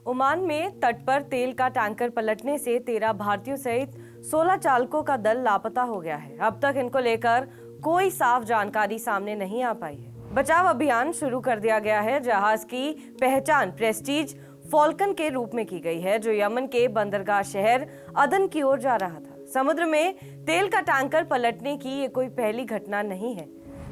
Oman में तट पर तेल का टैंकर पलटने से 13 भारतीयों सहित 16 चालकों का दल लापता हो गया है। अब तक इनको लेकर कोई साफ जानकारी सामने नहीं आ पाई है। बचाव अभियान शुरू कर दिया गया है। जहाज की पहचान प्रेस्टीज फॉल्कन के रूप में की गई है, जो यमन के बंदरगाह शहर अदन की ओर जा रहा था। समुद्र में तेल का टैंकर पलटने की ये कोई पहली घटना नहीं है।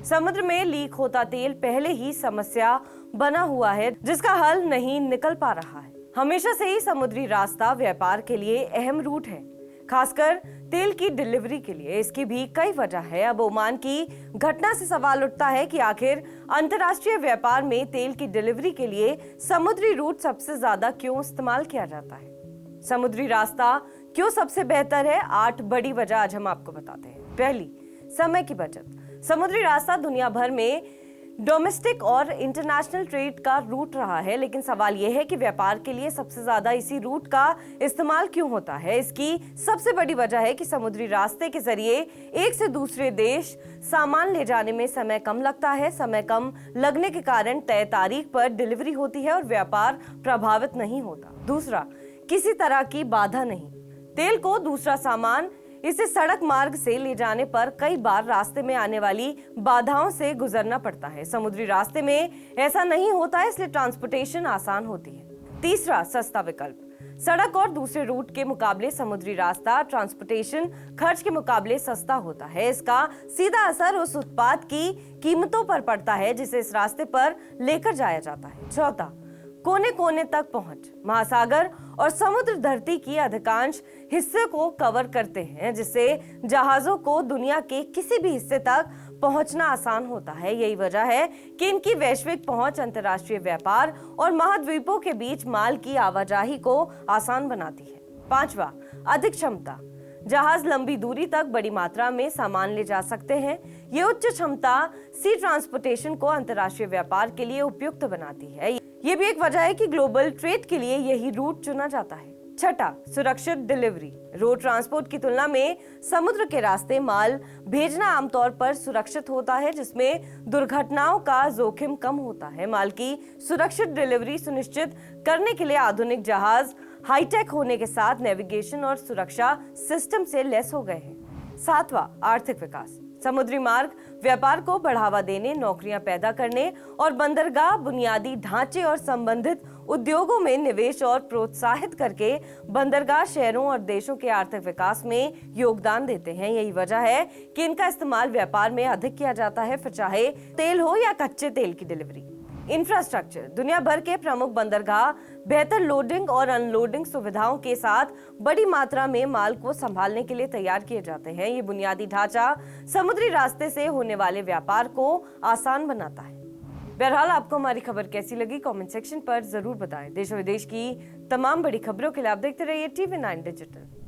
समुद्र में लीक होता तेल पहले ही समस्या बना हुआ है, जिसका हल नहीं निकल पा रहा है। हमेशा से ही समुद्री रास्ता व्यापार के लिए अहम रूट है, खासकर तेल की डिलीवरी के लिए। इसकी भी कई वजह है। अब ओमान की घटना से सवाल उठता है कि आखिर अंतर्राष्ट्रीय व्यापार में तेल की डिलीवरी के लिए समुद्री रूट सबसे ज्यादा क्यों इस्तेमाल किया जाता है। समुद्री रास्ता क्यों सबसे बेहतर है? 8 बड़ी वजह आज हम आपको बताते हैं। पहली, समय की बचत। समुद्री रास्ता दुनिया भर में डोमेस्टिक और इंटरनेशनल ट्रेड का रूट रहा है, लेकिन सवाल यह है कि व्यापार के लिए सबसे ज्यादा इसी रूट का इस्तेमाल क्यों होता है। इसकी सबसे बड़ी वजह है कि समुद्री रास्ते के जरिए एक से दूसरे देश सामान ले जाने में समय कम लगता है। समय कम लगने के कारण तय तारीख पर डिलीवरी होती है और व्यापार प्रभावित नहीं होता। दूसरा, किसी तरह की बाधा नहीं। तेल को दूसरा सामान इसे सड़क मार्ग से ले जाने पर कई बार रास्ते में आने वाली बाधाओं से गुजरना पड़ता है। समुद्री रास्ते में ऐसा नहीं होता है, इसलिए ट्रांसपोर्टेशन आसान होती है। तीसरा, सस्ता विकल्प। सड़क और दूसरे रूट के मुकाबले समुद्री रास्ता ट्रांसपोर्टेशन खर्च के मुकाबले सस्ता होता है। इसका सीधा असर उस उत्पाद की कीमतों पर पड़ता है जिसे इस रास्ते पर लेकर जाया जाता है। चौथा, कोने कोने तक पहुंच। महासागर और समुद्र धरती की अधिकांश हिस्से को कवर करते हैं, जिससे जहाजों को दुनिया के किसी भी हिस्से तक पहुंचना आसान होता है। यही वजह है कि इनकी वैश्विक पहुंच अंतर्राष्ट्रीय व्यापार और महाद्वीपों के बीच माल की आवाजाही को आसान बनाती है। पांचवा, अधिक क्षमता। जहाज लंबी दूरी तक बड़ी मात्रा में सामान ले जा सकते हैं। ये उच्च क्षमता सी ट्रांसपोर्टेशन को अंतर्राष्ट्रीय व्यापार के लिए उपयुक्त बनाती है। ये भी एक वजह है कि ग्लोबल ट्रेड के लिए यही रूट चुना जाता है। छठा, सुरक्षित डिलीवरी। रोड ट्रांसपोर्ट की तुलना में समुद्र के रास्ते माल भेजना आमतौर पर सुरक्षित होता है, जिसमें दुर्घटनाओं का जोखिम कम होता है। माल की सुरक्षित डिलीवरी सुनिश्चित करने के लिए आधुनिक जहाज हाईटेक होने के साथ नेविगेशन और सुरक्षा सिस्टम से लैस हो गए हैं। सातवां, आर्थिक विकास। समुद्री मार्ग व्यापार को बढ़ावा देने, नौकरियां पैदा करने और बंदरगाह बुनियादी ढांचे और संबंधित उद्योगों में निवेश और प्रोत्साहित करके बंदरगाह शहरों और देशों के आर्थिक विकास में योगदान देते हैं। यही वजह है कि इनका इस्तेमाल व्यापार में अधिक किया जाता है, फिर चाहे तेल हो या कच्चे तेल की डिलीवरी। इंफ्रास्ट्रक्चर। दुनिया भर के प्रमुख बंदरगाह बेहतर लोडिंग और अनलोडिंग सुविधाओं के साथ बड़ी मात्रा में माल को संभालने के लिए तैयार किए जाते हैं। ये बुनियादी ढांचा समुद्री रास्ते से होने वाले व्यापार को आसान बनाता है। बहरहाल, आपको हमारी खबर कैसी लगी कमेंट सेक्शन पर जरूर बताएं। देश और विदेश की तमाम बड़ी खबरों के लिए आप देखते रहिए TV9 डिजिटल।